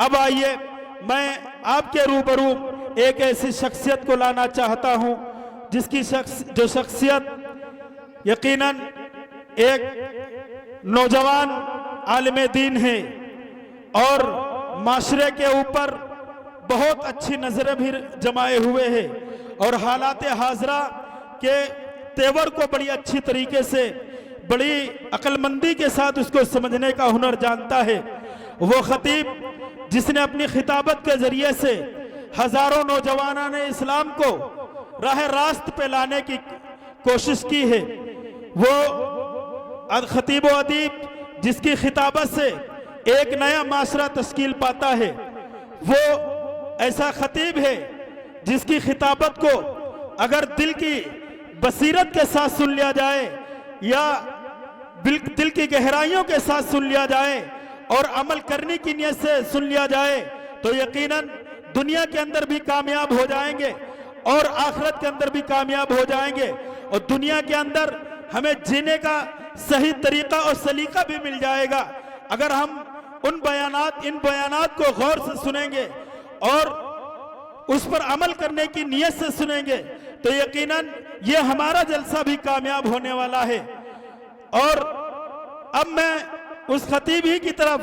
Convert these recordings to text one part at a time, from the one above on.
अब आइए मैं आपके रूबरू एक ऐसी शख्सियत को लाना चाहता हूं जिसकी जो शख्सियत यकीनन एक नौजवान आलिम दीन है और माशरे के ऊपर बहुत अच्छी नजरें भी जमाए हुए हैं और हालात हाजरा के तेवर को बड़ी अच्छी तरीके से बड़ी अक्लमंदी के साथ उसको समझने का हुनर जानता है। वो खतीब जिसने अपनी खिताबत के जरिए से हजारों नौजवानों ने इस्लाम को राह रास्त पे लाने की कोशिश की है। वो खतीब व अदीब जिसकी खिताबत से एक नया माशरा तश्कील पाता है। वो ऐसा खतीब है जिसकी खिताबत को अगर दिल की बसीरत के साथ सुन लिया जाए या दिल की गहराइयों के साथ सुन लिया जाए और अमल करने की नीयत से सुन लिया जाए तो यकीनन दुनिया के अंदर भी कामयाब हो जाएंगे और आखिरत के अंदर भी कामयाब हो जाएंगे और दुनिया के अंदर हमें जीने का सही तरीका और सलीका भी मिल जाएगा अगर हम इन बयानात को गौर से सुनेंगे और उस पर अमल करने की नीयत से सुनेंगे तो यकीनन ये हमारा जलसा भी कामयाब होने वाला है। और अब मैं उस खतीब ही की तरफ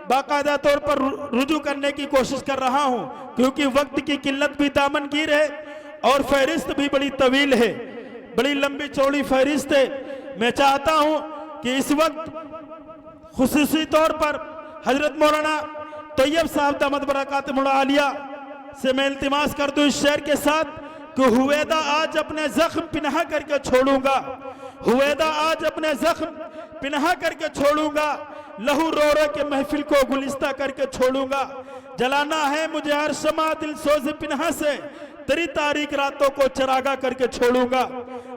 बाकायदा तौर पर रुजू करने की कोशिश कर रहा हूं क्योंकि वक्त की किल्लत भी दामनगीर है और फहरिस्त भी बड़ी तवील है, बड़ी लंबी चौड़ी फहरिस्त है। मैं चाहता हूं कि इस वक्त खुसूसी तौर पर हजरत मौलाना तैयब साहब दामद बरकातुहुल आलिया से मैं इल्तिमास कर दूं इस शेर के साथ कि हुवैदा आज अपने जख्म पिन्हा करके छोड़ूंगा, हुवैदा आज अपने जख्म पिन्हा करके छोड़ूंगा, लहू रो रो के महफिल को गुलिस्ता करके छोड़ूंगा, जलाना है मुझे हर शमा दिल सोज पिन्हा से, तेरी तारीख रातों को चरागा करके छोड़ूंगा।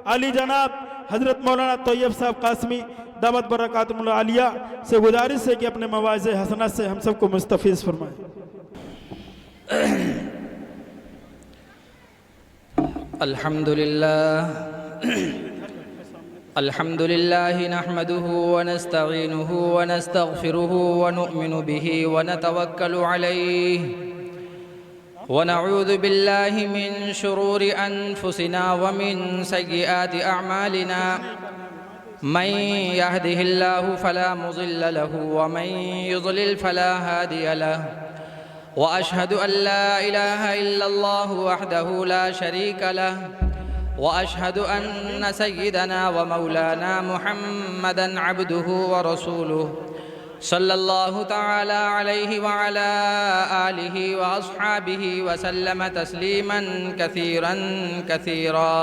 अली जनाब हजरत मौलाना तैयब साहब कासमी दामद बरकातुहुल आलिया से गुजारिश है कि अपने मवाज़े हसना से हम सबको मुस्तफीज फरमाएं। अल्हम्दुलिल्लाह नहमदुहु व नस्तईनुहु व नस्तगफिरुहु व नुअमिनु बिही व नतवक्कलु अलैहि व नऊज़ु बिल्लाहि मिन शुरूरि अनफुसिना व मिन सय्यिआति अअमालिना मन यहदिहिल्लाहु फला मुज़िल्ल लहु व मन युज़लिल फला हादिय लहु व अशहदु अल्ला इलाहा इल्लल्लाहु वहदहु ला शरीका लहु व अशहदु अन्न सय्यिदना व मौलाना मुहम्मदन अब्दुहु व रसूलुहु सल्लल्लाहु तआला अलैहि व अला आलिहि व अस्हाबिहि व सल्लम तस्लीमन कसीरन कसीरा।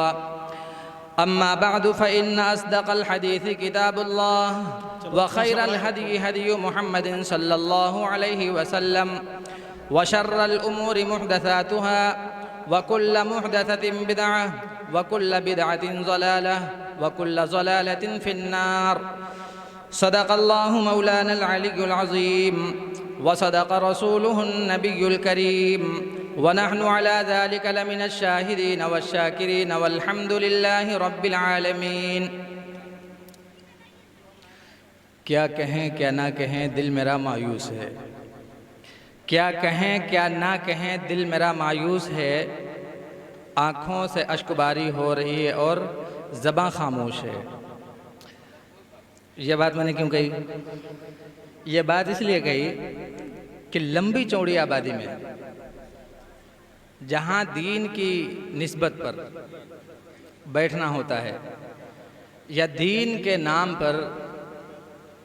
अम्मा बअदु फ़इन्न अस्दक़ल हदीस किताबुल्लाह व खैरल हदी हदी मुहम्मदिन सल्लल्लाहु अलैहि व सल्लम व शर्रल उमूरि मुहदसातुहा व कुल्ल मुहदसतिन बिदअह व कुल्ल बिदअतिन ज़लालह व कुल्ल ज़लालतिन फिन्नार। सदक़ल्लाहु मौलानल अलियुल अज़ीम व सदक़ रसूलुहुन नबियुल करीम व नहनु अला ज़ालिका लमिनश शाहिदीन वश्शाकिरीन वल्हम्दुलिल्लाहि रब्बिल आलमीन। क्या कहें क्या ना कहें दिल मेरा मायूस है, क्या कहें क्या ना कहें दिल मेरा मायूस है, आँखों से अश्कबारी हो रही है और ज़बां खामोश है। यह बात मैंने क्यों कही? यह बात इसलिए कही कि लंबी चौड़ी आबादी में जहाँ दीन की निस्बत पर बैठना होता है या दीन के नाम पर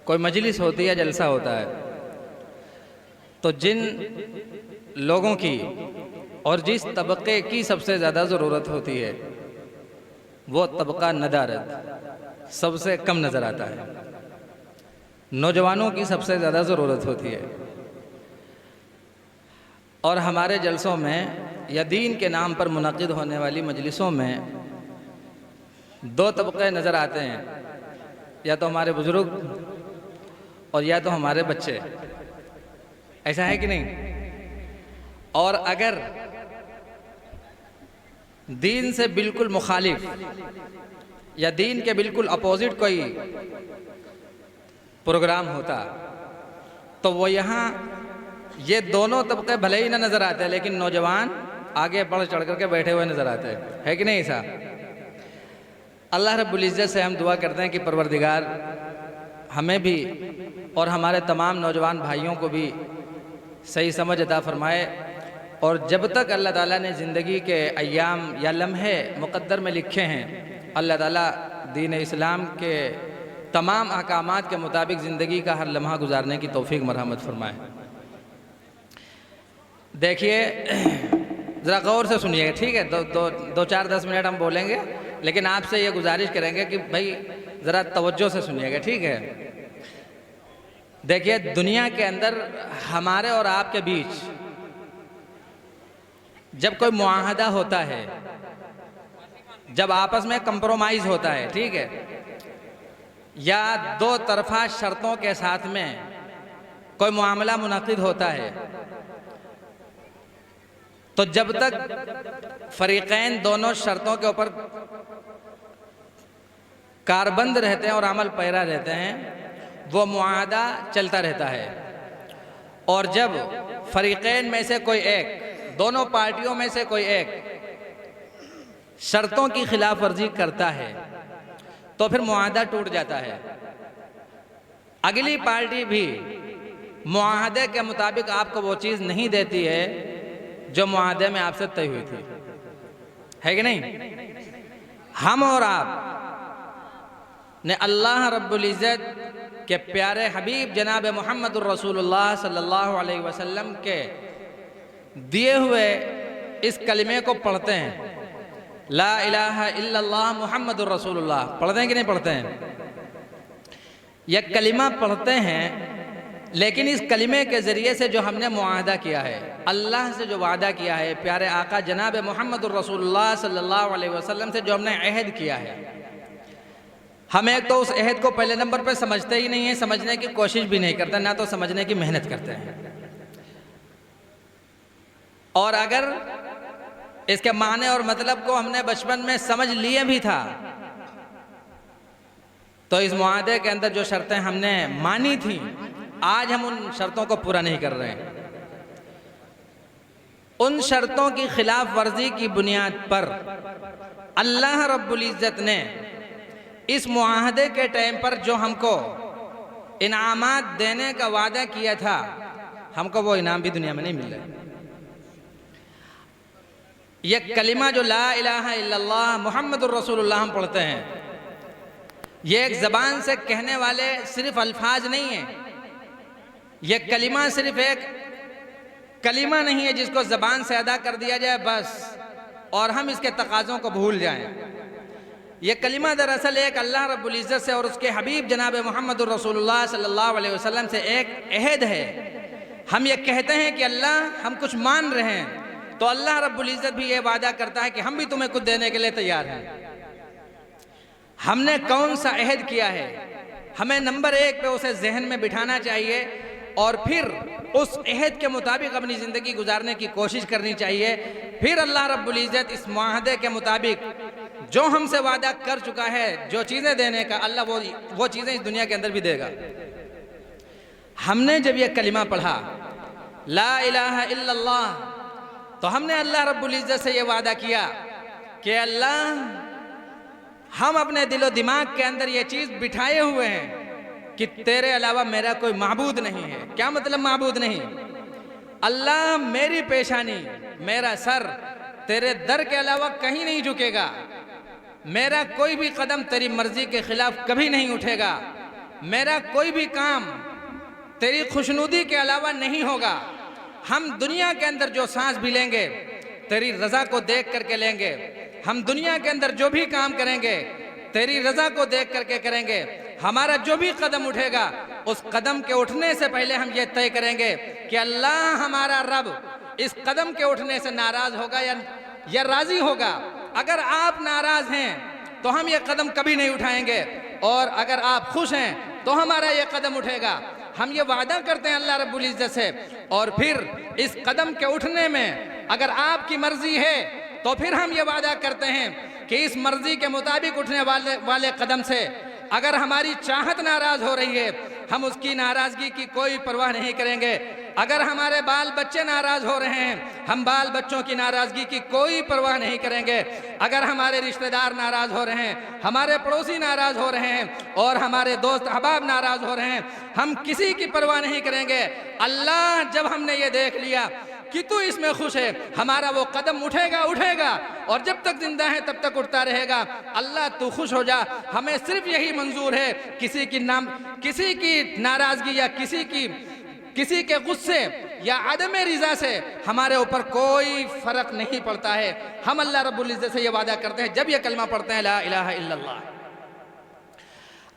कोई मजलिस होती है, जलसा होता है, तो जिन लोगों की और जिस तबके की सबसे ज़्यादा ज़रूरत होती है वो तबका नदारद सबसे कम नज़र आता है। नौजवानों की सबसे ज़्यादा ज़रूरत होती है और हमारे जलसों में या दीन के नाम पर मुनक़िद होने वाली मजलिसों में दो तबके नज़र आते हैं, या तो हमारे बुज़ुर्ग और या तो हमारे बच्चे। ऐसा है कि नहीं? और अगर दीन से बिल्कुल मुखालिफ या दीन के बिल्कुल अपोजिट कोई प्रोग्राम होता तो वो यहाँ ये दोनों तबके भले ही ना नज़र आते हैं, लेकिन नौजवान आगे बढ़ चढ़ करके बैठे हुए नज़र आते हैं, है कि नहीं साहब। अल्लाह रब्बुल इज़्ज़त से हम दुआ करते हैं कि परवरदिगार हमें भी और हमारे तमाम नौजवान भाइयों को भी सही समझ अता फरमाए, और जब तक अल्लाह ताला ने ज़िंदगी के अय्याम या लम्हे मुक़द्दर में लिखे हैं, अल्लाह ताला दीन इस्लाम के तमाम अहकामात के मुताबिक ज़िंदगी का हर लम्हा गुजारने की तौफीक मरहमत फरमाए। देखिए ज़रा गौर से सुनिएगा, ठीक है। दो चार 10 मिनट हम बोलेंगे, लेकिन आपसे ये गुजारिश करेंगे कि भाई ज़रा तवज्जो से सुनिएगा, ठीक है। देखिए दुनिया के अंदर हमारे और आपके बीच जब कोई मुआहदा होता है, जब आपस में कंप्रोमाइज़ होता है, ठीक है, या दो तरफा शर्तों के साथ में कोई मामला मुनक़िद होता है, तो जब तक फरीक़ैन दोनों शर्तों के ऊपर कारबंद रहते हैं और अमल पैरा रहते हैं, वो मुआहदा चलता रहता है। और जब फरीक़ैन में से कोई एक, दोनों पार्टियों में से कोई एक शर्तों की खिलाफ वर्जी करता है, तो फिर मुआहदा टूट जाता है। अगली पार्टी भी मुआहदे के मुताबिक आपको वो चीज़ नहीं देती है जो मुआहदे में आपसे तय हुई थी, है कि नहीं। हम और आप ने अल्लाह रब्बुल इज़्ज़त के प्यारे हबीब जनाब मुहम्मदुर रसूलुल्लाह सल्लल्लाहु अलैहि वसल्लम के दिए हुए इस कलिमे को पढ़ते हैं, ला इलाहा इल्लल्लाह मुहम्मदुर रसूलुल्लाह, पढ़ते हैं कि नहीं पढ़ते हैं। यह कलिमा पढ़ते हैं, लेकिन इस कलिमे के ज़रिए से जो हमने मुआहदा किया है, अल्लाह से जो वादा किया है, प्यारे आका जनाब मुहम्मदुर रसूलुल्लाह सल्लल्लाहु अलैहि वसल्लम से जो हमने अहद किया है, हम एक तो उस अहद को पहले नंबर पर समझते ही नहीं है, समझने की कोशिश भी नहीं करते, ना तो समझने की मेहनत करते हैं। और अगर इसके माने और मतलब को हमने बचपन में समझ लिए भी था, तो इस मुआहदे के अंदर जो शर्तें हमने मानी थी, आज हम उन शर्तों को पूरा नहीं कर रहे हैं। उन शर्तों की खिलाफ वर्जी की बुनियाद पर अल्लाह रब्बुल इज़्ज़त ने इस मुआहदे के टाइम पर जो हमको इनामात देने का वादा किया था, हमको वो इनाम भी दुनिया में नहीं मिल रहा। यह कलिमा जो ला इलाहा इल्लल्लाह मुहम्मदुर रसूलुल्लाह हम पढ़ते हैं, ये एक ज़बान से कहने वाले सिर्फ अल्फाज नहीं है। यह कलिमा सिर्फ एक कलिमा नहीं है जिसको ज़बान से अदा कर दिया जाए बस, और हम इसके तकाज़ों को भूल जाएं। यह कलिमा दरअसल एक अल्लाह रब्बुल इज़्ज़त से और उसके हबीब जनाब मुहम्मदुर रसूलुल्लाह सल्लल्लाहु अलैहि वसल्लम से एक अहद है। हम ये कहते हैं कि अल्लाह हम कुछ मान रहे हैं, तो अल्लाह रब्बुल इज़्ज़त भी ये वादा करता है कि हम भी तुम्हें कुछ देने के लिए तैयार हैं। हमने कौन सा अहद किया है, हमें नंबर 1 पे उसे जहन में बिठाना चाहिए, और फिर उस अहद के मुताबिक अपनी ज़िंदगी गुजारने की कोशिश करनी चाहिए। फिर अल्लाह रब्बुल इज़्ज़त इस मुआहदे के मुताबिक जो हमसे वादा कर चुका है, जो चीज़ें देने का, अल्लाह वो चीज़ें इस दुनिया के अंदर भी देगा। हमने जब यह कलिमा पढ़ा ला इलाहा इल्लल्लाह, तो हमने अल्लाह रब्बुल इज़्ज़त से ये वादा किया कि अल्लाह हम अपने दिलो दिमाग के अंदर ये चीज़ बिठाए हुए हैं कि तेरे अलावा मेरा कोई माबूद नहीं है। क्या मतलब माबूद नहीं? अल्लाह मेरी पेशानी, मेरा सर तेरे दर के अलावा कहीं नहीं झुकेगा, मेरा कोई भी कदम तेरी मर्जी के खिलाफ कभी नहीं उठेगा, मेरा कोई भी काम तेरी खुशनुदी के अलावा नहीं होगा। हम दुनिया के अंदर जो सांस भी लेंगे तेरी रज़ा को देख करके लेंगे, हम दुनिया के अंदर जो भी काम करेंगे तेरी रज़ा को देख करके करेंगे। हमारा जो भी कदम उठेगा उस कदम के उठने से पहले हम ये तय करेंगे कि अल्लाह हमारा रब इस कदम के उठने से नाराज़ होगा या राज़ी होगा। अगर आप नाराज़ हैं तो हम ये कदम कभी नहीं उठाएंगे, और अगर आप खुश हैं तो हमारा ये कदम उठेगा। हम ये वादा करते हैं अल्लाह रब्बुल इज़्ज़त से, और फिर इस कदम के उठने में अगर आपकी मर्जी है तो फिर हम ये वादा करते हैं कि इस मर्जी के मुताबिक उठने वाले कदम से अगर हमारी चाहत नाराज़ हो रही है, हम उसकी नाराज़गी की कोई परवाह नहीं करेंगे। अगर हमारे बाल बच्चे नाराज हो रहे हैं, हम बाल बच्चों की नाराजगी की कोई परवाह नहीं करेंगे। अगर हमारे रिश्तेदार नाराज हो रहे हैं, हमारे पड़ोसी नाराज हो रहे हैं और हमारे दोस्त अहबाब नाराज हो रहे हैं, हम किसी की परवाह नहीं करेंगे। अल्लाह जब हमने ये देख लिया कि तू इसमें खुश है, हमारा वो कदम उठेगा उठेगा और जब तक जिंदा है तब तक उठता रहेगा। अल्लाह तू खुश हो जा, हमें सिर्फ यही मंजूर है। किसी की नाराजगी या किसी के गुस्से या अदम रिजा से हमारे ऊपर कोई फर्क नहीं पड़ता है। हम अल्लाह रब्बुल इज्जत से ये वादा करते हैं, जब ये कलमा पढ़ते हैं ला इलाहा इल्लल्लाह,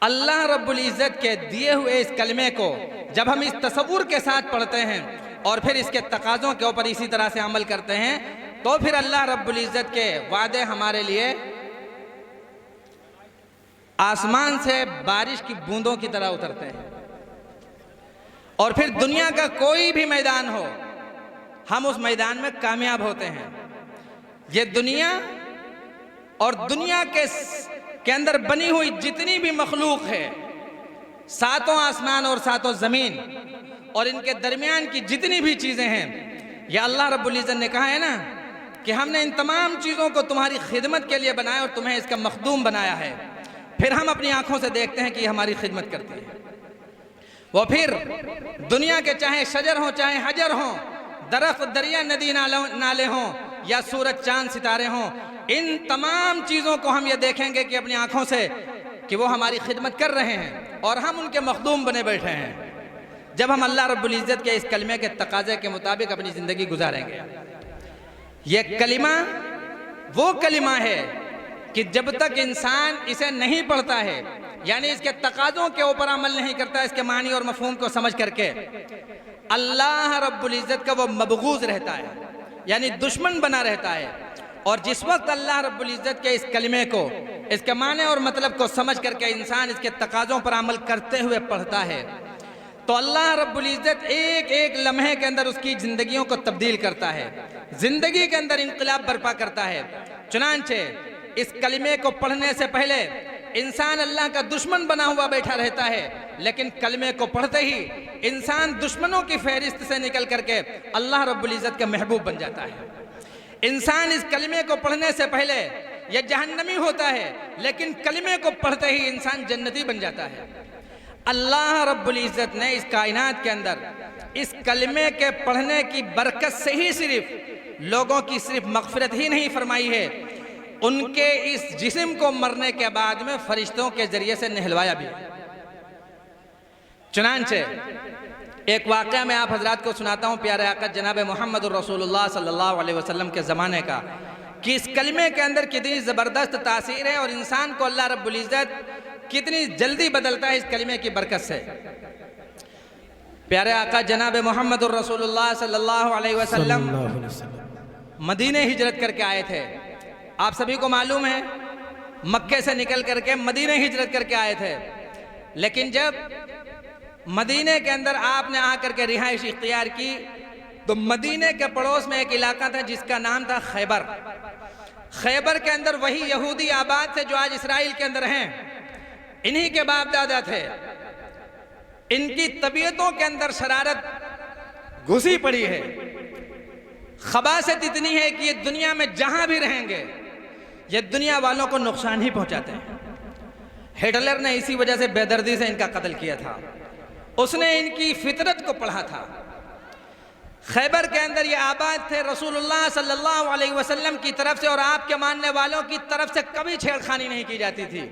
अल्लाह रब्बुल इज्जत के दिए हुए इस कलमे को जब हम इस तसव्वुर के साथ पढ़ते हैं और फिर इसके तकाज़ों के ऊपर इसी तरह से अमल करते हैं, तो फिर अल्लाह रब्बुल इज्जत के वादे हमारे लिए आसमान से बारिश की बूंदों की तरह उतरते हैं। और फिर दुनिया का कोई भी मैदान हो, हम उस मैदान में कामयाब होते हैं। ये दुनिया और दुनिया के अंदर बनी हुई जितनी भी मखलूक है, सातों आसमान और सातों जमीन और इनके दरमियान की जितनी भी चीजें हैं, ये अल्लाह रब्बुल इज्जत ने कहा है ना कि हमने इन तमाम चीजों को तुम्हारी खिदमत के लिए बनाया और तुम्हें इसका मखदूम बनाया है। फिर हम अपनी आंखों से देखते हैं कि हमारी खिदमत करती है। वो फिर दुनिया के चाहे शजर हो, चाहे हजर हो, दरख्त, दरिया, नदी, नाले हों या सूरज, चांद, सितारे हों, इन तमाम चीज़ों को हम ये देखेंगे कि अपनी आंखों से कि वो हमारी खिदमत कर रहे हैं और हम उनके मखदूम बने बैठे हैं। जब हम अल्लाह रब्बुल इज़्ज़त के इस कलमे के तकाज़े के मुताबिक अपनी ज़िंदगी गुजारेंगे। ये कलिमा वो कलिमा है कि जब तक इंसान इसे नहीं पढ़ता है, यानी इसके तकाज़ों के ऊपर अमल नहीं करता, इसके मानी और मफहूम को समझ करके, अल्लाह रब्बुल इज़्ज़त का वो मबगूज़ रहता है, यानी दुश्मन बना रहता है। और जिस वक्त अल्लाह रब्बुल इज़्ज़त के इस कलिमे को, इसके माने और मतलब को समझ करके इंसान इसके तकाज़ों पर अमल करते हुए पढ़ता है, तो अल्लाह रब्बुल इज़्ज़त एक एक लम्हे के अंदर उसकी ज़िंदगियों को तब्दील करता है, ज़िंदगी के अंदर इनकलाब बर्पा करता है। चुनांचे इस कलिमे को पढ़ने से पहले इंसान अल्लाह का दुश्मन बना हुआ बैठा रहता है, लेकिन कलमे को पढ़ते ही इंसान दुश्मनों की फहरिस्त से निकल करके अल्लाह रब्बुल इज़्ज़त का महबूब बन जाता है। इंसान इस कलमे को पढ़ने से पहले यह जहन्नमी होता है, लेकिन कलमे को पढ़ते ही इंसान जन्नती बन जाता है। अल्लाह रब्बुल इज़्ज़त ने इस कायनात के अंदर इस कलमे के पढ़ने की बरकत से ही सिर्फ लोगों की सिर्फ मग़फ़िरत ही नहीं फरमाई है, उनके इस जिस्म को मरने के बाद में फरिश्तों के जरिए से नहलवाया भी। चुनांचे एक वाक़या मैं आप हजरात को सुनाता हूँ प्यारे आका जनाब मोहम्मद रसूलुल्लाह सल्लल्लाहु अलैहि वसल्लम के ज़माने का, कि इस कलमे के अंदर कितनी ज़बरदस्त तासीर है और इंसान को अल्लाह रब्बुल इज़्ज़त कितनी जल्दी बदलता है इस कलमे की बरकत से। प्यारे आका जनाब मोहम्मद रसूलुल्लाह सल्लल्लाहु अलैहि वसल्लम मदीने हिजरत करके आए थे। आप सभी को मालूम है मक्के से निकल करके मदीने हिजरत करके आए थे, लेकिन जब मदीने के अंदर आपने आकर के रिहाइश इख्तियार की तो मदीने के पड़ोस में एक इलाका था जिसका नाम था खैबर। खैबर के अंदर वही यहूदी आबाद थे जो आज इसराइल के अंदर हैं, इन्हीं के बाप दादा थे। इनकी तबीयतों के अंदर शरारत घुसी पड़ी है, खबासत इतनी है कि ये दुनिया में जहां भी रहेंगे ये दुनिया वालों को नुकसान ही पहुंचाते हैं। हिटलर ने इसी वजह से बेदर्दी से इनका कत्ल किया था, उसने इनकी फितरत को पढ़ा था। खैबर के अंदर ये आबाद थे, रसूलुल्लाह सल्लल्लाहु अलैहि वसल्लम की तरफ से और आपके मानने वालों की तरफ से कभी छेड़खानी नहीं की जाती थी,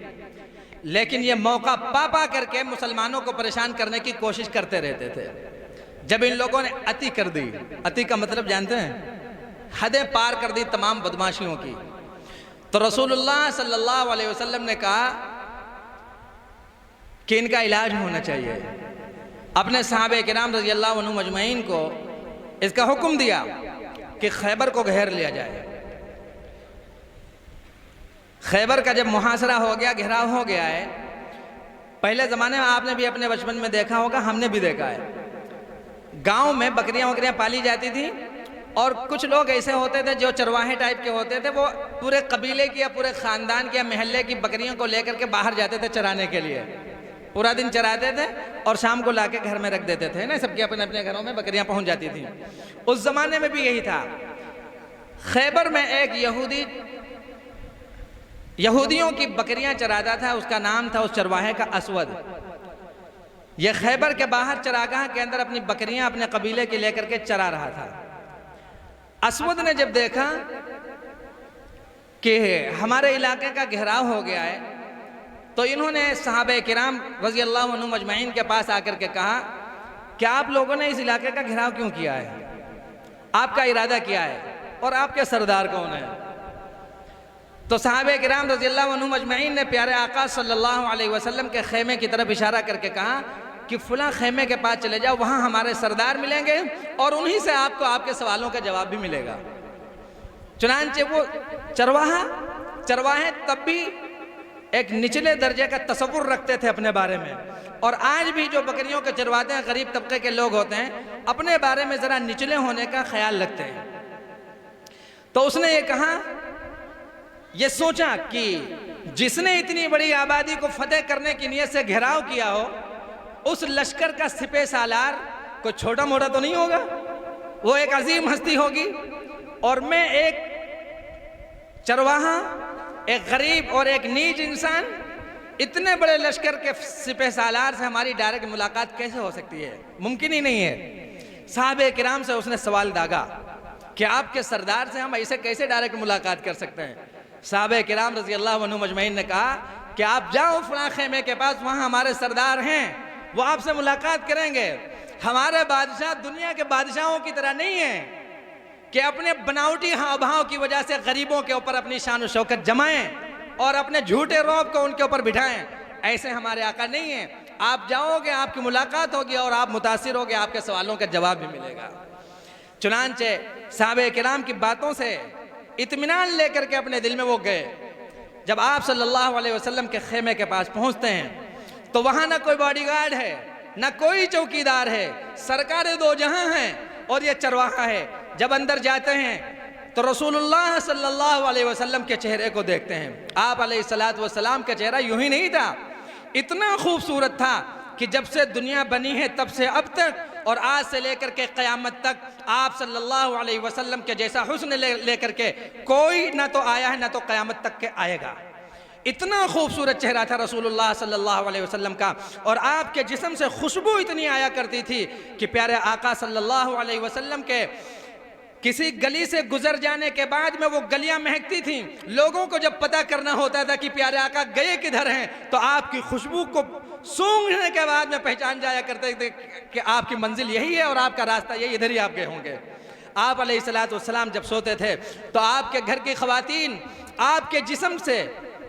लेकिन ये मौका पा करके मुसलमानों को परेशान करने की कोशिश करते रहते थे। जब इन लोगों ने अति कर दी, अति का मतलब जानते हैं, हदें पार कर दी तमाम बदमाशियों की, तो रसूलुल्लाह सल्लल्लाहु अलैहि वसल्लम ने कहा कि इनका इलाज होना चाहिए। अपने सहाबे किराम रज़ी अल्लाहु अन्हुम अजमईन को इसका हुक्म दिया कि खैबर को घेर लिया जाए। खैबर का जब मुहासरा हो गया, घेराव हो गया है, पहले ज़माने में आपने भी अपने बचपन में देखा होगा, हमने भी देखा है, गांव में बकरियां वकरियां पाली जाती थी और कुछ लोग ऐसे होते थे जो चरवाहे टाइप के होते थे, वो पूरे कबीले की या पूरे ख़ानदान की या महल्ले की बकरियों को लेकर के बाहर जाते थे चराने के लिए। पूरा दिन चराते थे और शाम को लाके घर में रख देते थे ना, सबके अपने अपने घरों में बकरियां पहुंच जाती थी। उस जमाने में भी यही था। खैबर में एक यहूदियों की बकरियां चराता था, उसका नाम था उस चरवाहे का असवद। यह खैबर के बाहर चरागाह के अंदर अपनी बकरियां अपने कबीले के लेकर के चरा रहा था। असवद ने जब देखा कि हमारे इलाके का घेराव हो गया है, तो इन्होंने सहाबे किराम रज़ी अल्लाह अन्हुम अजमईन के पास आकर के कहा कि आप लोगों ने इस इलाके का घेराव क्यों किया है, आपका इरादा क्या है और आपके सरदार कौन है। तो सहाबे किराम रज़ी अल्लाह अन्हुम अजमईन ने प्यारे आका सल्लल्लाहु अलैहि वसल्लम के खेमे की तरफ इशारा करके कहा कि फुला खेमे के पास चले जाओ, वहाँ हमारे सरदार मिलेंगे और उन्हीं से आपको आपके सवालों का जवाब भी मिलेगा। चुनांचे वो चरवाहे तब भी एक निचले दर्जे का तसव्वुर रखते थे अपने बारे में, और आज भी जो बकरियों के चरवाते हैं गरीब तबके के लोग होते हैं, अपने बारे में ज़रा निचले होने का ख्याल रखते हैं। तो उसने ये कहा, ये सोचा कि जिसने इतनी बड़ी आबादी को फतेह करने की नीयत से घेराव किया हो, उस लश्कर का सिपह सालार कोई छोटा मोटा तो नहीं होगा, वो एक अजीम हस्ती होगी, और मैं एक चरवाहा, एक गरीब और एक नीच इंसान, इतने बड़े लश्कर के सिपह सालार से हमारी डायरेक्ट मुलाकात कैसे हो सकती है, मुमकिन ही नहीं है। साहबे किराम से उसने सवाल दागा कि आपके सरदार से हम ऐसे कैसे डायरेक्ट मुलाकात कर सकते हैं। साहबे किराम रज़ी अल्लाह अन्हुम अजमईन ने कहा कि आप जाओ फलां खेमे के पास, वहाँ हमारे सरदार हैं, वो आपसे मुलाकात करेंगे। हमारे बादशाह दुनिया के बादशाहों की तरह नहीं है कि अपने बनावटी हाव भाव की वजह से गरीबों के ऊपर अपनी शान और शौकत जमाएं और अपने झूठे रौब को उनके ऊपर बिठाएं। ऐसे हमारे आका नहीं है। आप जाओगे, आपकी मुलाकात होगी और आप मुतासिर होगे, आपके सवालों का जवाब भी मिलेगा। चुनांचे साहबे किराम की बातों से इत्मीनान लेकर के अपने दिल में वो गए। जब आप सल्लल्लाहु अलैहि वसल्लम के खेमे के पास पहुंचते हैं तो वहां ना कोई बॉडीगार्ड है, ना कोई चौकीदार है, सरकार दो जहां हैं और ये चरवाहा है। जब अंदर जाते हैं तो रसूलुल्लाह सल्लल्लाहु अलैहि वसल्लम के चेहरे को देखते हैं। आप अलैहिस्सलातु वस्सलाम का चेहरा यूं ही नहीं था, इतना खूबसूरत था कि जब से दुनिया बनी है तब से अब तक और आज से लेकर के क़यामत तक आप सल्लल्लाहु अलैहि वसल्लम के जैसा हुस्न लेकर के कोई ना तो आया है ना तो क़यामत तक के आएगा। इतना खूबसूरत चेहरा था रसूलुल्लाह सल्लल्लाहु अलैहि वसल्लम का, और आपके जिस्म से खुशबू इतनी आया करती थी कि प्यारे आका सल्लल्लाहु अलैहि वसल्लम के किसी गली से गुजर जाने के बाद में वो गलियां महकती थीं। लोगों को जब पता करना होता था कि प्यारे आका गए किधर हैं, तो आपकी खुशबू को सूंघने के बाद में पहचान जाया करते थे कि आपकी मंजिल यही है और आपका रास्ता यही, इधर ही आप गए होंगे। आप अलैहिस्सलातु वस्सलाम जब सोते थे तो आपके घर की ख़वातीन आपके जिस्म से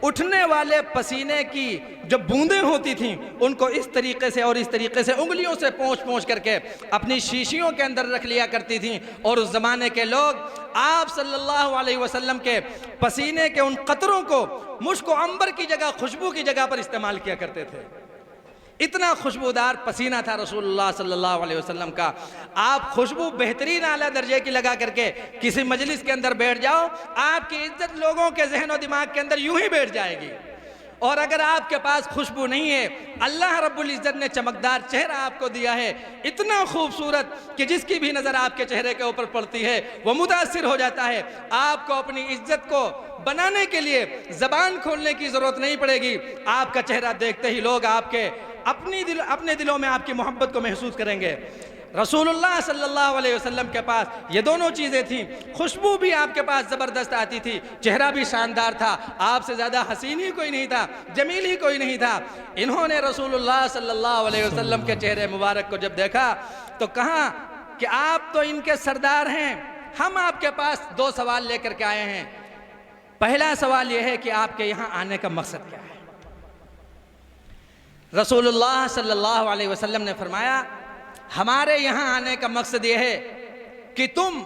उठने वाले पसीने की जो बूंदें होती थीं उनको इस तरीके से और इस तरीके से उंगलियों से पोंछ करके अपनी शीशियों के अंदर रख लिया करती थीं। और उस ज़माने के लोग आप सल्लल्लाहु अलैहि वसल्लम के पसीने के उन कतरों को मुश्क व अंबर की जगह, खुशबू की जगह पर इस्तेमाल किया करते थे। इतना खुशबूदार पसीना था रसूलुल्लाह सल्लल्लाहु अलैहि वसल्लम का। आप खुशबू बेहतरीन आला दर्जे की लगा करके किसी मजलिस के अंदर बैठ जाओ, आपकी इज्जत लोगों के जहन और दिमाग के अंदर यूं ही बैठ जाएगी। और अगर आपके पास खुशबू नहीं है, अल्लाह रब्बुल इज्जत ने चमकदार चेहरा आपको दिया है, इतना खूबसूरत कि जिसकी भी नज़र आपके चेहरे के ऊपर पड़ती है वो मुतासिर हो जाता है। आपको अपनी इज्जत को बनाने के लिए ज़बान खोलने की ज़रूरत नहीं पड़ेगी। आपका चेहरा देखते ही लोग आपके अपने दिलों में आपकी मोहब्बत को महसूस करेंगे। रसूलुल्लाह सल्लल्लाहु अलैहि वसल्लम के पास ये दोनों चीज़ें थीं। खुशबू भी आपके पास ज़बरदस्त आती थी, चेहरा भी शानदार था, आपसे ज़्यादा हसीन ही कोई नहीं था, जमील ही कोई नहीं था। इन्होंने रसूलुल्लाह सल्लल्लाहु अलैहि वसल्लम के चेहरे मुबारक को जब देखा तो कहा कि आप तो इनके सरदार हैं, हम आपके पास दो सवाल लेकर के आए हैं। पहला सवाल यह है कि आपके यहाँ आने का मकसद क्या है। रसूलुल्लाह सल्लल्लाहु अलैहि वसल्लम ने फरमाया, हमारे यहाँ आने का मकसद यह है कि तुम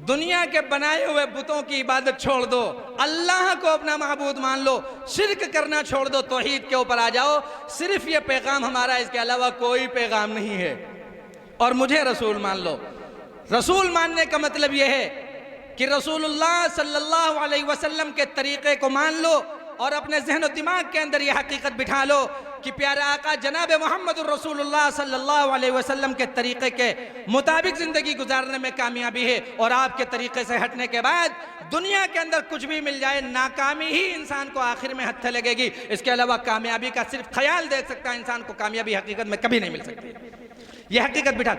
दुनिया के बनाए हुए बुतों की इबादत छोड़ दो, अल्लाह को अपना माबूद मान लो, शिर्क करना छोड़ दो, तौहीद के ऊपर आ जाओ। सिर्फ ये पैगाम हमारा, इसके अलावा कोई पैगाम नहीं है, और मुझे रसूल मान लो। रसूल मानने का मतलब यह है कि रसूलुल्लाह सल्लल्लाहु अलैहि वसल्लम के तरीक़े को मान लो और अपने जहन और दिमाग के अंदर यह हकीकत बिठा लो कि प्यारे आका जनाब मोहम्मद रसूलुल्लाह सल्लल्लाहु अलैहि वसल्लम के तरीक़े के मुताबिक ज़िंदगी गुजारने में कामयाबी है, और आपके तरीक़े से हटने के बाद दुनिया के अंदर कुछ भी मिल जाए, नाकामी ही इंसान को आखिर में हत्थे लगेगी। इसके अलावा कामयाबी का सिर्फ ख्याल देख सकता है इंसान को, कामयाबी हकीकत में कभी नहीं मिल सकती। यह हकीकत बिठा,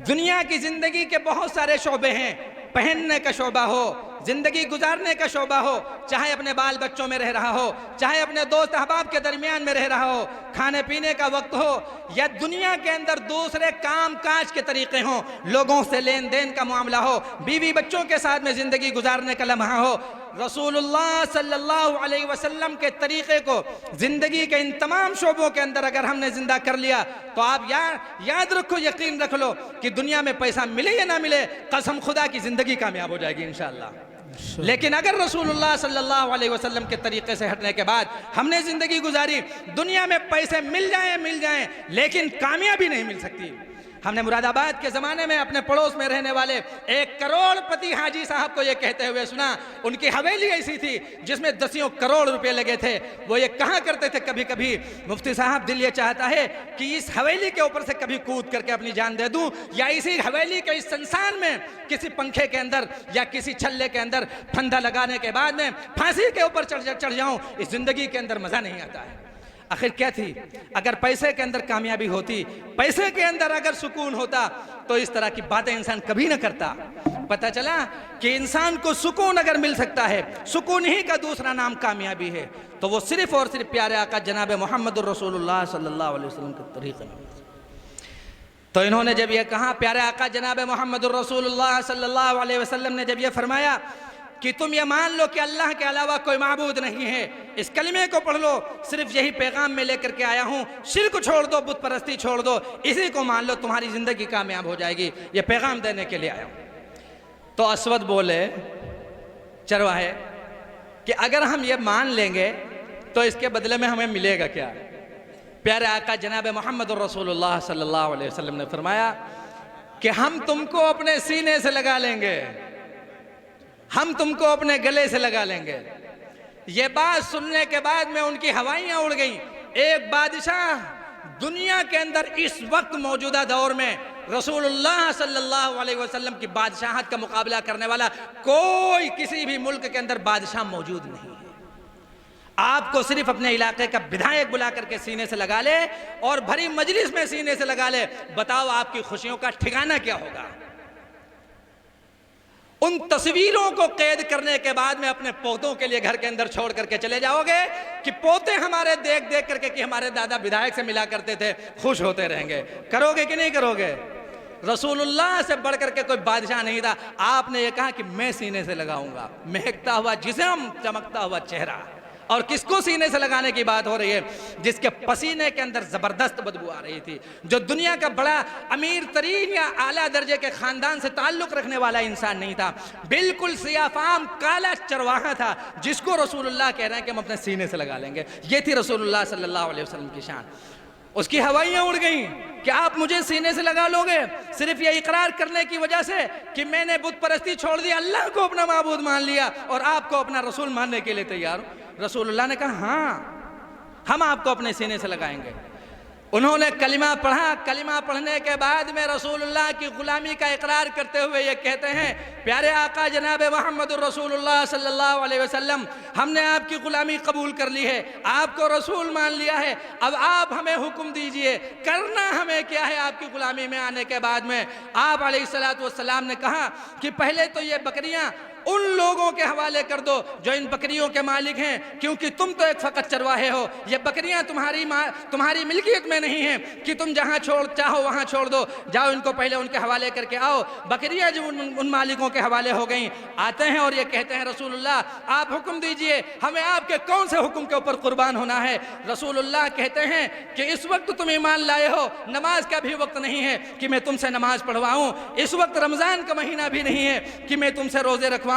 दुनिया की ज़िंदगी के बहुत सारे शोबे हैं, पहनने का शोबा हो, जिंदगी गुजारने का शोबा हो, चाहे अपने बाल बच्चों में रह रहा हो, चाहे अपने दोस्त अहबाब के दरमियान में रह रहा हो, खाने पीने का वक्त हो, या दुनिया के अंदर दूसरे काम काज के तरीके हों, लोगों से लेन देन का मामला हो, बीवी बच्चों के साथ में जिंदगी गुजारने का लम्हा हो, रसूलुल्लाह सल्लल्लाहु अलैहि वसल्लम के तरीके को जिंदगी के इन तमाम शोबों के अंदर अगर हमने जिंदा कर लिया तो आप याद रखो, यकीन रख लो कि दुनिया में पैसा मिले या ना मिले, कसम खुदा की जिंदगी कामयाब हो जाएगी इंशाअल्लाह। लेकिन अगर रसूलुल्लाह सल्लल्लाहु अलैहि वसल्लम के तरीके से हटने के बाद हमने जिंदगी गुजारी, दुनिया में पैसे मिल जाएं लेकिन कामयाबी नहीं मिल सकती। हमने मुरादाबाद के ज़माने में अपने पड़ोस में रहने वाले 1 करोड़पति हाजी साहब को ये कहते हुए सुना, उनकी हवेली ऐसी थी जिसमें दसियों करोड़ रुपए लगे थे। वो ये कहा करते थे, कभी कभी मुफ्ती साहब दिल ये चाहता है कि इस हवेली के ऊपर से कभी कूद करके अपनी जान दे दूं, या इसी हवेली के इस संसार में किसी पंखे के अंदर या किसी छल्ले के अंदर फंदा लगाने के बाद में फांसी के ऊपर चढ़ जाऊं। इस जिंदगी के अंदर मज़ा नहीं आता है। आखिर क्या थी? अगर पैसे के अंदर कामयाबी होती, पैसे के अंदर अगर सुकून होता, तो इस तरह की बातें इंसान कभी ना करता। पता चला कि इंसान को सुकून अगर मिल सकता है, सुकून ही का दूसरा नाम कामयाबी है, तो वो सिर्फ और सिर्फ प्यारे आका जनाब मोहम्मद रसूलुल्लाह सल्लल्लाहु अलैहि वसल्लम के तरीक़े में। तो इन्होंने जब ये कहा, प्यारे आका जनाब मोहम्मद रसूलुल्लाह सल्लल्लाहु अलैहि वसल्लम ने जब ये फरमाया कि तुम ये मान लो कि अल्लाह के अलावा कोई माबूद नहीं है, इस कलमे को पढ़ लो, सिर्फ यही पैगाम में लेकर के आया हूँ, शिर्क छोड़ दो, बुत परस्ती छोड़ दो, इसी को मान लो, तुम्हारी ज़िंदगी कामयाब हो जाएगी, ये पैगाम देने के लिए आया हूँ। तो अस्वद बोले, चरवाहे, कि अगर हम ये मान लेंगे तो इसके बदले में हमें मिलेगा क्या? प्यारे आका जनाब मोहम्मद रसूलुल्लाह सल्लल्लाहु अलैहि वसल्लम ने फरमाया कि हम तुमको अपने सीने से लगा लेंगे, हम तुमको अपने गले से लगा लेंगे। ये बात सुनने के बाद में उनकी हवाइयां उड़ गईं। एक बादशाह दुनिया के अंदर इस वक्त मौजूदा दौर में रसूलुल्लाह सल्लल्लाहु अलैहि वसल्लम की बादशाहत का मुकाबला करने वाला कोई किसी भी मुल्क के अंदर बादशाह मौजूद नहीं है। आपको सिर्फ अपने इलाके का विधायक बुला करके सीने से लगा ले और भरी मजलिस में सीने से लगा ले, बताओ आपकी खुशियों का ठिकाना क्या होगा? उन तस्वीरों को कैद करने के बाद में अपने पोतों के लिए घर के अंदर छोड़ करके चले जाओगे कि पोते हमारे देख देख करके कि हमारे दादा विधायक से मिला करते थे, खुश होते रहेंगे। करोगे कि नहीं करोगे? रसूलुल्लाह से बढ़ करके कोई बादशाह नहीं था। आपने ये कहा कि मैं सीने से लगाऊंगा, महकता हुआ जिस्म, चमकता हुआ चेहरा। और किसको सीने से लगाने की बात हो रही है? जिसके पसीने के अंदर जबरदस्त बदबू आ रही थी, जो दुनिया का बड़ा अमीर तरीन या आला दर्जे के खानदान से ताल्लुक रखने वाला इंसान नहीं था, बिल्कुल सियाफाम काला चरवाहा था, जिसको रसूलुल्लाह कह रहे हैं कि हम अपने सीने से लगा लेंगे। ये थी रसूलुल्लाह सल्लल्लाहु अलैहि वसल्लम की शान। उसकी हवाइयां उड़ गईं कि आप मुझे सीने से लगा लोगे सिर्फ ये इकरार करने की वजह से कि मैंने बुत परस्ती छोड़ दी, अल्लाह को अपना माबूद मान लिया और आपको अपना रसूल मानने के लिए तैयार हो। रसूलुल्लाह ने कहा हाँ, हम आपको अपने सीने से लगाएंगे। उन्होंने कलिमा पढ़ा, कलिमा पढ़ने के बाद में रसूलुल्लाह की गुलामी का इकरार करते हुए ये कहते हैं, प्यारे आका जनाब मोहम्मद रसूलुल्लाह सल्लल्लाहु अलैहि वसल्लम, हमने आपकी गुलामी कबूल कर ली है, आपको रसूल मान लिया है, अब आप हमें हुक्म दीजिए, करना हमें क्या है आपकी गुलामी में आने के बाद में? आप अलैहिस्सलातु वस्सलाम ने कहा कि पहले तो ये बकरियां उन लोगों के हवाले कर दो जो इन बकरियों के मालिक हैं, क्योंकि तुम तो एक फ़कत चरवाहे हो, ये बकरियां तुम्हारी मिल्कियत में नहीं हैं कि तुम जहां चाहो वहां छोड़ दो, जाओ इनको पहले उनके हवाले करके आओ। बकरियां जो उन मालिकों के हवाले हो गई, आते हैं और ये कहते हैं रसूलुल्लाह आप हुक्म दीजिए, हमें आपके कौन से हुक्म के ऊपर कुर्बान होना है? रसूलुल्लाह कहते हैं कि इस वक्त तुम ईमान लाए हो, नमाज का भी वक्त नहीं है कि मैं तुमसे नमाज पढ़वाऊँ, इस वक्त रमज़ान का महीना भी नहीं है कि मैं तुमसे रोज़े रखवाऊँ,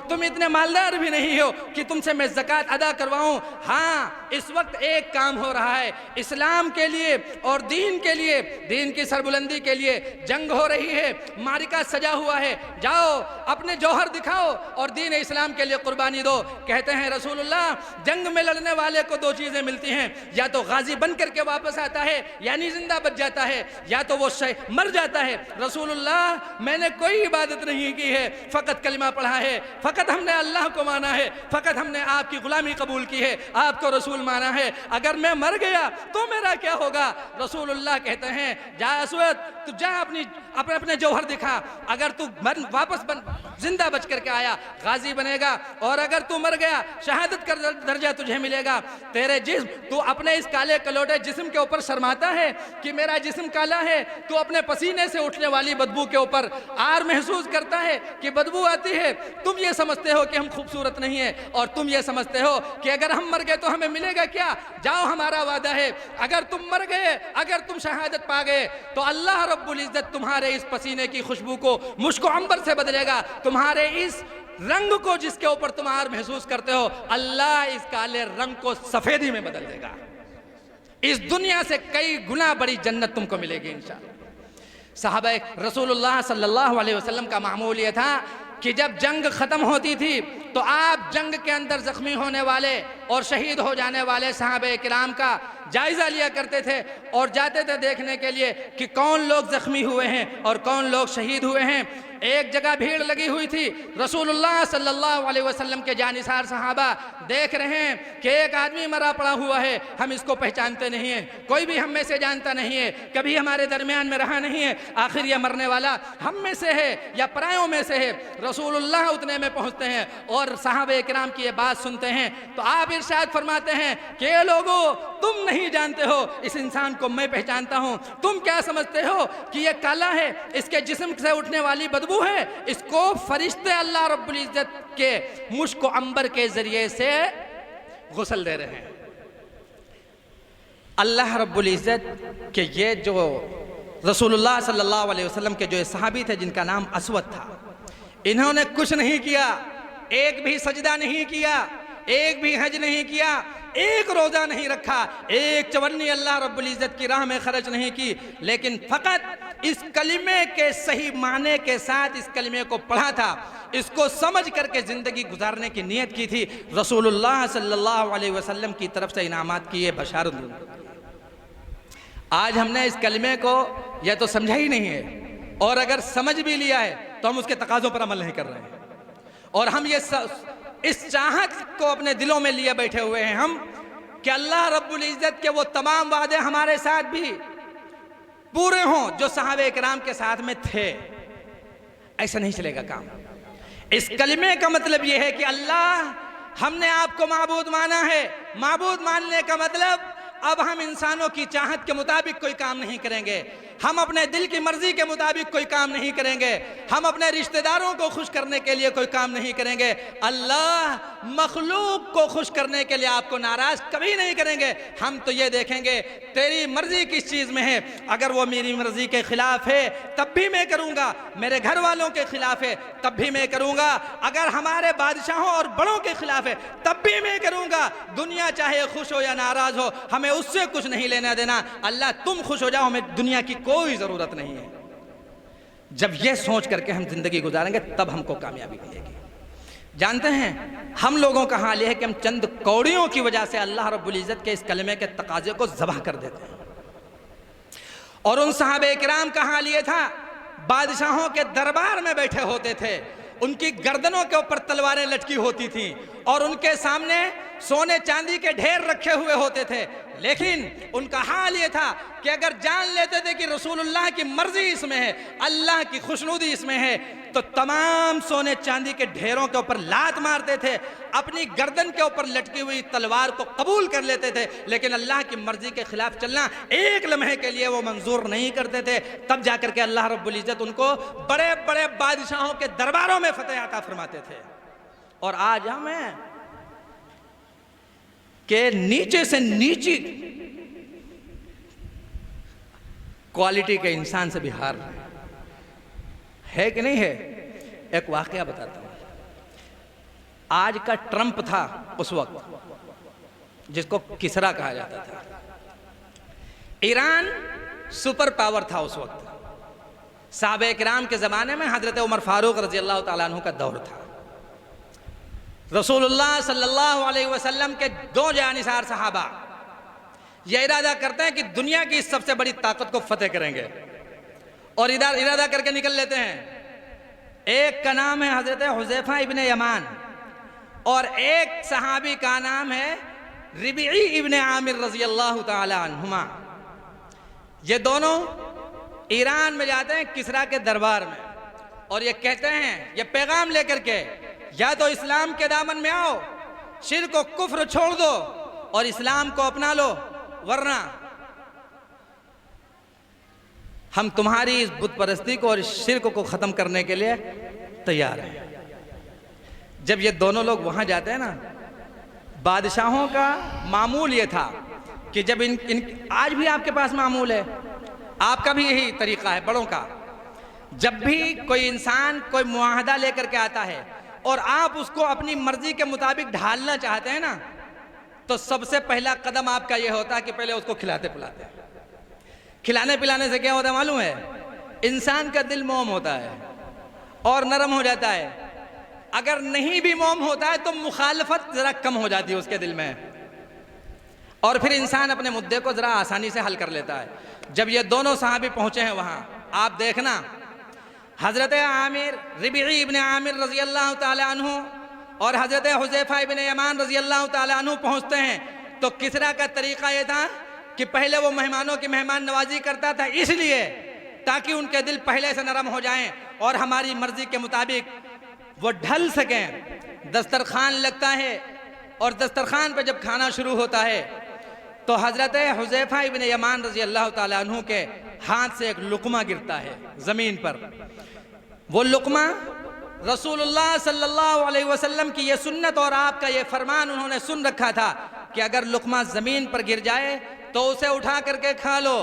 तुम इतने मालदार भी नहीं हो कि तुमसे मैं ज़कात अदा करवाऊं। हाँ, इस वक्त एक काम हो रहा है, इस्लाम के लिए और दीन के लिए, दीन की सरबुलंदी के लिए जंग हो रही है, मारिका सजा हुआ है, जाओ अपने जौहर दिखाओ और दीन इस्लाम के लिए कुर्बानी दो। कहते हैं रसूलुल्लाह, जंग में लड़ने वाले को दो चीज़ें मिलती हैं, या तो गाजी बन करके वापस आता है यानी जिंदा बच जाता है, या तो वो मर जाता है। रसूलुल्लाह, मैंने कोई इबादत नहीं की है, फ़कत कलिमा पढ़ा है, फ़कत हमने अल्लाह को माना है, फ़कत हमने आपकी गुलामी कबूल की है, आपको रसूल माना है। अगर मैं मर गया तो मेरा क्या होगा? रसूलुल्लाह कहते हैं, जा अस्वद, तू जा अपने जौहर दिखा। अगर तू वापस जिंदा बच करके आया गाजी बनेगा, और अगर तू मर गया शहादत का दर्जा तुझे मिलेगा। तेरे जिस्म, तू अपने इस काले कलोटे जिस्म के ऊपर शर्माता है कि मेरा जिस्म काला है, तू अपने पसीने से उठने वाली बदबू के ऊपर आर महसूस करता है कि बदबू आती है। तुम ये समझते हो कि हम खूबसूरत नहीं है, और तुम ये समझते हो कि अगर हम मर गए तो हमें मिलेगा क्या? जाओ, हमारा वादा है, अगर तुम मर गए, अगर तुम शहादत पा गए तो अल्लाह रब्बुल इज्जत तुम्हारे इस पसीने की खुशबू को मुश्क अंबर से बदलेगा। तुम्हारे इस रंग को जिसके ऊपर तुम आर महसूस करते हो, अल्लाह इस काले रंग को सफेदी में बदल देगा। इस दुनिया से कई गुना बड़ी जन्नत तुमको मिलेगी इंशाअल्लाह। साहबा रसूलुल्लाह सल्लल्लाहु अलैहि वसल्लम का मामूल ये था कि जब जंग खत्म होती थी तो आप जंग के अंदर जख्मी होने वाले और शहीद हो जाने वाले सहाबे किराम का जायजा लिया करते थे और जाते थे देखने के लिए कि कौन लोग जख्मी हुए हैं और कौन लोग शहीद हुए हैं। एक जगह भीड़ लगी हुई थी, रसूलुल्लाह सल्लल्लाहु अलैहि वसल्लम के जानिसार सहाबा देख रहे हैं कि एक आदमी मरा पड़ा हुआ है, हम इसको पहचानते नहीं है, कोई भी हम में से जानता नहीं है, कभी हमारे दरमियान में रहा नहीं है, आखिर यह मरने वाला हम में से है या परायों में से है। रसूलुल्लाह उतने में पहुंचते हैं और सहाबे किराम की ये बात सुनते हैं तो आप इरशाद फरमाते हैं कि ये लोगों, तुम नहीं जानते हो, इस इंसान को मैं पहचानता हूं। तुम क्या समझते हो कि ये काला है, इसके जिस्म से उठने वाली बदबू है, इसको फरिश्ते अल्लाह रब्बुल इज्जत के मुश्क अंबर के जरिए से गुस्ल दे रहे हैं। अल्लाह रब्बुल इज्जत के ये जो रसूलुल्लाह सल्लल्लाहु अलैहि वसल्लम के जो सहाबी थे जिनका नाम असवद था, इन्होंने कुछ नहीं किया, एक भी सजदा नहीं किया, एक भी हज नहीं किया, एक रोजा नहीं रखा, एक चवन्नी अल्लाह रब्बुल इज्जत की राह में खर्च नहीं की, लेकिन फकत इस कलिमे के सही माने के साथ इस कलिमे को पढ़ा था, इसको समझ करके जिंदगी गुजारने की नियत की थी। रसूलुल्लाह सल्लल्लाहु अलैहि वसल्लम की तरफ से इनामात की ये बशारत। आज हमने इस कलिमे को या तो समझा ही नहीं है, और अगर समझ भी लिया है तो हम उसके तकाजों पर अमल नहीं कर रहे हैं, और हम ये इस चाहत को अपने दिलों में लिए बैठे हुए हैं हम कि अल्लाह रब्बुल इज्जत के वो तमाम वादे हमारे साथ भी पूरे हों जो सहाबे किराम के साथ में थे। ऐसा नहीं चलेगा काम। इस कलिमे का मतलब यह है कि अल्लाह, हमने आपको माबूद माना है। माबूद मानने का मतलब अब हम इंसानों की चाहत के मुताबिक कोई काम नहीं करेंगे, हम अपने दिल की मर्जी के मुताबिक कोई काम नहीं करेंगे, हम अपने रिश्तेदारों को खुश करने के लिए कोई काम नहीं करेंगे। अल्लाह मखलूक को खुश करने के लिए आपको नाराज कभी नहीं करेंगे। हम तो ये देखेंगे तेरी मर्जी किस चीज़ में है, अगर वो मेरी मर्जी के खिलाफ है तब भी मैं करूँगा, मेरे घर वालों के खिलाफ है तब भी मैं करूँगा, अगर हमारे बादशाहों और बड़ों के खिलाफ है तब भी मैं करूँगा। दुनिया चाहे खुश हो या नाराज हो, हमें उससे कुछ नहीं लेना देना। अल्लाह तुम खुश हो जाओ, हमें दुनिया की कोई जरूरत नहीं है। जब यह सोच करके हम जिंदगी गुजारेंगे तब हमको कामयाबी मिलेगी। जानते हैं हम लोगों का हाल यह है कि हम चंद कौड़ियों की वजह से अल्लाह रब्बुल इज्जत के इस कलमे के तकाजे को ज़बह कर देते हैं। और उन सहाबे किराम का हाल यह था, बादशाहों के दरबार में बैठे होते थे, उनकी गर्दनों के ऊपर तलवारें लटकी होती थी और उनके सामने सोने चांदी के ढेर रखे हुए होते थे, लेकिन उनका हाल ये था कि अगर जान लेते थे कि रसूलुल्लाह की मर्जी इसमें है, अल्लाह की खुशनुदी इसमें है, तो तमाम सोने चांदी के ढेरों के ऊपर लात मारते थे, अपनी गर्दन के ऊपर लटकी हुई तलवार को कबूल कर लेते थे, लेकिन अल्लाह की मर्जी के खिलाफ चलना एक लम्हे के लिए वो मंजूर नहीं करते थे। तब जाकर के अल्लाह रब्बुल इज्जत उनको बड़े बड़े बादशाहों के दरबारों में फतेह अता फरमाते थे। और आज हमें के नीचे से नीची क्वालिटी के इंसान से भी हार है कि नहीं है। एक वाकया बताता हूं। आज का ट्रंप था उस वक्त, जिसको किसरा कहा जाता था। ईरान सुपर पावर था उस वक्त। साहबे किराम के ज़माने में हज़रत उमर फ़ारूक रज़ी अल्लाह ताला अन्हु का दौर था। रसूलुल्लाह सल्लल्लाहु अलैहि वसल्लम के दो जानिसार सहाबा ये इरादा करते हैं कि दुनिया की इस सबसे बड़ी ताकत को फतेह करेंगे और इरादा करके निकल लेते हैं। एक का नाम है हज़रत हुज़ैफ़ा इब्ने यमान और एक सहाबी का नाम है रिबिई इब्ने आमिर रज़ी अल्लाह ताला अन्हुमा। ये दोनों ईरान में जाते हैं किसरा के दरबार में और ये कहते हैं, ये पैगाम लेकर के, या तो इस्लाम के दामन में आओ, शिर्क और कुफ्र छोड़ दो और इस्लाम को अपना लो, वरना हम तुम्हारी इस बुत परस्ती को और इस शिर्क को ख़त्म करने के लिए तैयार हैं। जब ये दोनों लोग वहाँ जाते हैं ना, बादशाहों का मामूल ये था कि जब आज भी आपके पास मामूल है, आपका भी यही तरीका है बड़ों का, जब भी कोई इंसान कोई मुआहदा लेकर के आता है और आप उसको अपनी मर्जी के मुताबिक ढालना चाहते हैं ना, तो सबसे पहला कदम आपका यह होता है कि पहले उसको खिलाते पिलाते हैं। खिलाने पिलाने से क्या होता है मालूम है? इंसान का दिल मोम होता है और नरम हो जाता है। अगर नहीं भी मोम होता है तो मुखालफत ज़रा कम हो जाती है उसके दिल में और फिर इंसान अपने मुद्दे को ज़रा आसानी से हल कर लेता है। जब ये दोनों सहाबी पहुँचे हैं वहाँ, आप देखना हज़रत आमिर रिबिई इब्ने आमिर रज़ी अल्लाह ताला अन्हु और हज़रत हुज़ैफ़ा इब्ने यमान रज़ी अल्लाह ताला अन्हु पहुँचते हैं तो किसरा का तरीक़ा ये था कि पहले वो मेहमानों की मेहमान नवाजी करता था, इसलिए ताकि उनके दिल पहले से नरम हो जाएं और हमारी मर्जी के मुताबिक वो ढल सकें। दस्तरखान लगता है और दस्तरखान पे जब खाना शुरू होता है तो हज़रत हुज़ैफ़ा इब्ने यमान रज़ी अल्लाह ताला अन्हु के हाथ से एक लुक़मा गिरता है ज़मीन पर। वो लुक़मा रसूलुल्लाह सल्लल्लाहु अलैहि वसल्लम की ये सुन्नत और आपका ये फरमान उन्होंने सुन रखा था कि अगर लुक़मा ज़मीन पर गिर जाए तो उसे उठा करके खा लो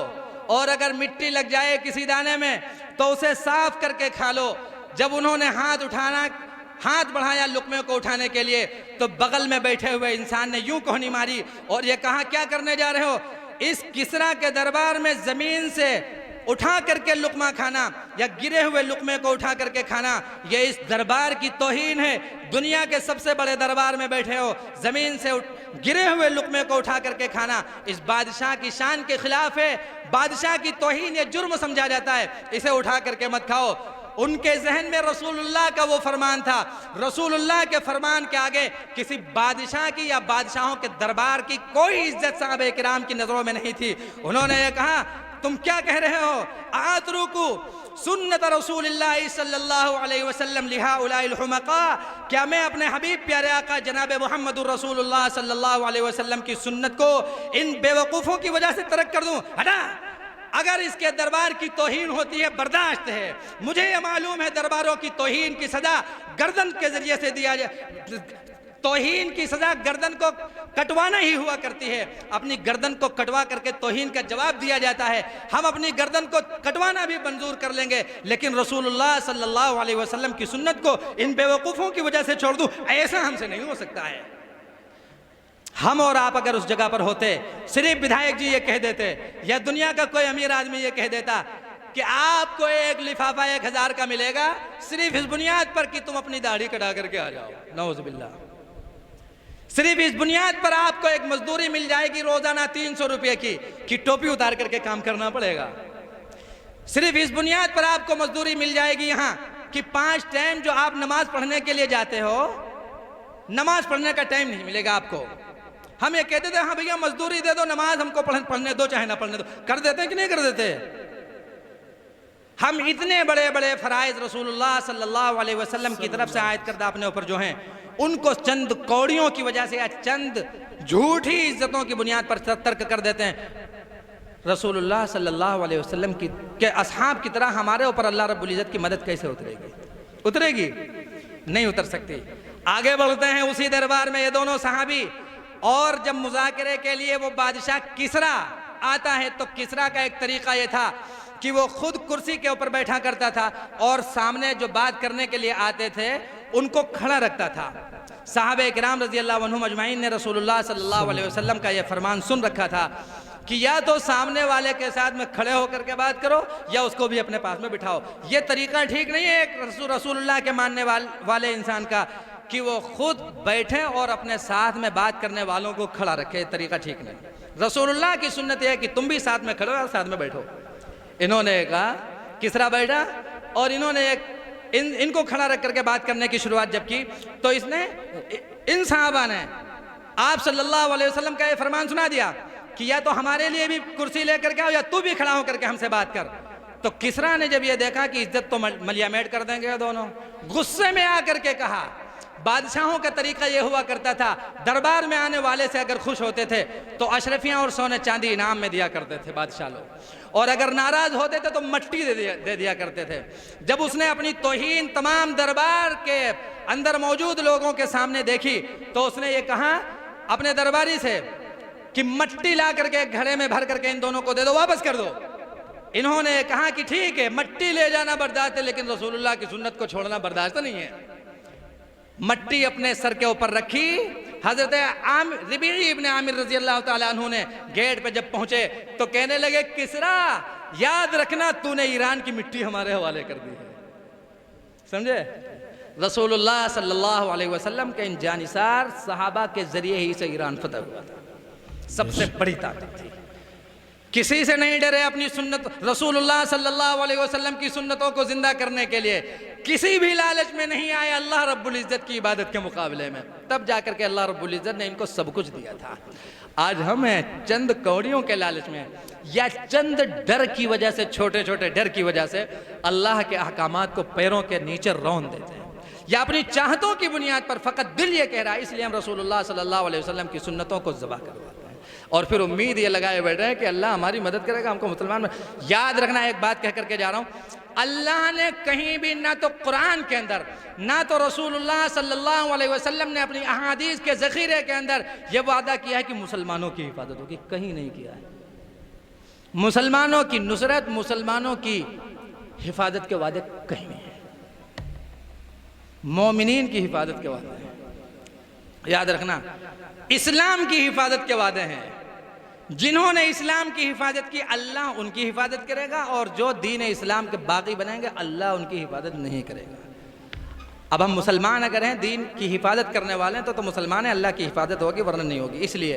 और अगर मिट्टी लग जाए किसी दाने में तो उसे साफ करके खा लो। जब उन्होंने हाथ बढ़ाया लुक़मे को उठाने के लिए तो बगल में बैठे हुए इंसान ने यूं कोहनी मारी और ये कहा, क्या करने जा रहे हो? इस किसरा के दरबार में ज़मीन से उठा करके लुक़मा खाना या गिरे हुए लुक़मे को उठा करके खाना, ये इस दरबार की तौहीन है। दुनिया के सबसे बड़े दरबार में बैठे हो, ज़मीन से गिरे हुए लुक़मे को उठा करके खाना इस बादशाह की शान के खिलाफ है। बादशाह की तौहीन ये जुर्म समझा जाता है, इसे उठा करके मत खाओ। उनके जहन में रसूलुल्लाह का वो फरमान था, रसूलुल्लाह के फरमान के आगे किसी बादशाह की या बादशाहों के दरबार की कोई इज्जत साहबे किराम की नज़रों में नहीं थी। उन्होंने ये कहा, तुम क्या कह रहे हो? आतरुकु सुन्नत रसूलिल्लाह सल्लल्लाहु अलैहि वसल्लम लिहाउलाइल हुमका, क्या मैं अपने हबीब प्यारे आका जनाब मुहम्मदुर रसूलुल्लाह सल्लल्लाहु अलैहि वसल्लम की सुन्नत को इन बेवकूफ़ों की वजह से तरक कर दूं? हटा! अगर इसके दरबार की तौहीन होती है बर्दाश्त है, मुझे ये मालूम है दरबारों की तौहीन की सज़ा गर्दन के ज़रिए से दिया जाए। तौहीन की सज़ा गर्दन को कटवाना ही हुआ करती है, अपनी गर्दन को कटवा करके तौहीन का जवाब दिया जाता है। हम अपनी गर्दन को कटवाना भी मंजूर कर लेंगे, लेकिन रसूलुल्लाह सल्लल्लाहु अलैहि वसल्लम की सुन्नत को इन बेवकूफ़ों की वजह से छोड़ दूं, ऐसा हमसे नहीं हो सकता है। हम और आप अगर उस जगह पर होते, सिर्फ विधायक जी ये कह देते या दुनिया का कोई अमीर आदमी ये कह देता कि आपको एक लिफाफा 1000 का मिलेगा सिर्फ इस बुनियाद पर कि तुम अपनी दाढ़ी कटा करके आ जाओ, नऊज़ बिल्लाह, सिर्फ इस बुनियाद पर आपको एक मजदूरी मिल जाएगी रोजाना 300 रुपये की कि टोपी उतार करके काम करना पड़ेगा, सिर्फ इस बुनियाद पर आपको मजदूरी मिल जाएगी यहाँ कि 5 टाइम जो आप नमाज पढ़ने के लिए जाते हो, नमाज पढ़ने का टाइम नहीं मिलेगा आपको। हम ये कहते थे, हाँ भैया मजदूरी दे दो, नमाज हमको पढ़ने दो चाहे ना पढ़ने दो, कर देते हैं कि नहीं कर देते? हम इतने बड़े बड़े फराइज रसूलुल्लाह सल्लल्लाहु अलैहि वसल्लम की तरफ से आयत करदा अपने ऊपर जो हैं, उनको चंद कौड़ियों की वजह से या चंद झूठी इज्जतों की बुनियाद पर तर्क कर देते हैं। रसूलुल्लाह सल्लल्लाहु अलैहि वसल्लम के असहाब की तरह हमारे ऊपर अल्लाह रब्बुल इज्जत की मदद कैसे उतरेगी? उतरेगी नहीं उतर सकती। आगे बढ़ते हैं उसी दरबार में ये दोनों सहाबी, और जब मुज़ाकरे के लिए वो बादशाह किसरा आता है तो किसरा का एक तरीका ये था कि वो खुद कुर्सी के ऊपर बैठा करता था और सामने जो बात करने के लिए आते थे उनको खड़ा रखता था। साहबे किराम रज़ी अल्लाह अन्हुम अजमाइन ने रसूलुल्लाह सल्लल्लाहु अलैहि वसल्लम का ये फरमान सुन रखा था कि या तो सामने वाले के साथ में खड़े होकर के बात करो या उसको भी अपने पास में बिठाओ। ये तरीका ठीक नहीं है एक रसूलुल्लाह के मानने वाले इंसान का कि वो खुद बैठे और अपने साथ में बात करने वालों को खड़ा रखे। तरीका ठीक नहीं। रसूलुल्लाह की सुन्नत है कि तुम भी साथ में खड़ो और साथ में बैठो। इन्होंने कहा, किसरा बैठा और इन्होंने इनको खड़ा रख करके बात करने की शुरुआत जब की तो इसने इन साहबा ने आप सल्लल्लाहु अलैहि वसल्लम का ये फरमान सुना दिया कि या तो हमारे लिए भी कुर्सी लेकर के आओ या तू भी खड़ा होकर के हमसे बात कर। तो किसरा ने जब ये देखा कि इज्जत तो मलियामेट कर देंगे दोनों, गुस्से में आकर के कहा। बादशाहों का तरीका ये हुआ करता था, दरबार में आने वाले से अगर खुश होते थे तो अशरफियाँ और सोने चांदी इनाम में दिया करते थे बादशाह लोग, और अगर नाराज होते थे तो मट्टी दे दिया करते थे। जब उसने अपनी तौहीन तमाम दरबार के अंदर मौजूद लोगों के सामने देखी तो उसने ये कहा अपने दरबारी से कि मट्टी ला करके घड़े में भर करके इन दोनों को दे दो, वापस कर दो। इन्होंने कहा कि ठीक है, मट्टी ले जाना बर्दाश्त है लेकिन रसूलुल्लाह की सुन्नत को छोड़ना बर्दाश्त नहीं है। मट्टी अपने सर के ऊपर रखी। हजरत रबीई इब्न आमिर रजी अल्लाह ताला अन्हु ने गेट पे जब पहुंचे तो कहने लगे, किसरा याद रखना तूने ईरान की मिट्टी हमारे हवाले कर दी है। समझे? रसूलुल्लाह सल्लल्लाहु अलैहि वसल्लम के इन जानिसार सहाबा के जरिए ही से ईरान फतह हुआ था। सबसे बड़ी ताकत थी। किसी से नहीं डरे अपनी सुन्नत, रसूलुल्लाह सल्लल्लाहु अलैहि वसल्लम की सुन्नतों को जिंदा करने के लिए किसी भी लालच में नहीं आए अल्लाह रब्बुल इज्जत की इबादत के मुकाबले में। तब जाकर के अल्लाह रब्बुल इज्जत ने इनको सब कुछ दिया था। आज हमें चंद कौड़ियों के लालच में या चंद डर की वजह से, छोटे छोटे डर की वजह से अल्लाह के अहकामात को पैरों के नीचे रौंद देते हैं, या अपनी चाहतों की बुनियाद पर फ़कत दिल ये कह रहा है इसलिए हम रसूलुल्लाह सल्लल्लाहु अलैहि वसल्लम की सुन्नतों को ज़बा करवाते हैं और फिर उम्मीद ये लगाए बैठ रहे हैं कि अल्लाह हमारी मदद करेगा, हमको मुसलमान में। याद रखना, एक बात कह करके जा रहा हूँ, अल्लाह ने कहीं भी ना तो कुरान के अंदर ना तो रसूलुल्लाह सल्लल्लाहु अलैहि वसल्लम ने अपनी अहादीस के ज़ख़ीरे के अंदर ये वादा किया है कि मुसलमानों की हिफाजत होगी। कहीं नहीं किया है। मुसलमानों की नुसरत, मुसलमानों की हिफाजत के वादे कहीं नहीं है। मोमिनीन की हिफाजत के वादे हैं। याद रखना, इस्लाम की हिफाजत के वादे हैं। जिन्होंने इस्लाम की हिफाजत की अल्लाह उनकी हिफाजत करेगा, और जो दीन इस्लाम के बागी बनाएंगे अल्लाह उनकी हिफाजत नहीं करेगा। अब हम मुसलमान अगर हैं, दीन की हिफाजत करने वाले हैं तो मुसलमान हैं, अल्लाह की हिफाजत होगी वरना नहीं होगी। इसलिए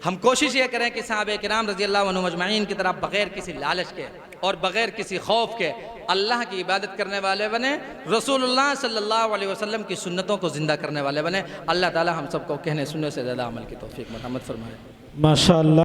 हम कोशिश ये करें कि साहबे किराम रज़ी अल्लाह अन्हुम अजमईन की तरह बग़ैर किसी लालच के और बग़ैर किसी खौफ के अल्लाह की इबादत करने वाले बने, रसूलुल्लाह सल्लल्लाहु अलैहि वसल्लम की सुन्नतों को ज़िंदा करने वाले बने। अल्लाह ताला हम सबको कहने सुनने से ज़्यादा अमल की तौफीक मत फरमाए। माशाअल्लाह।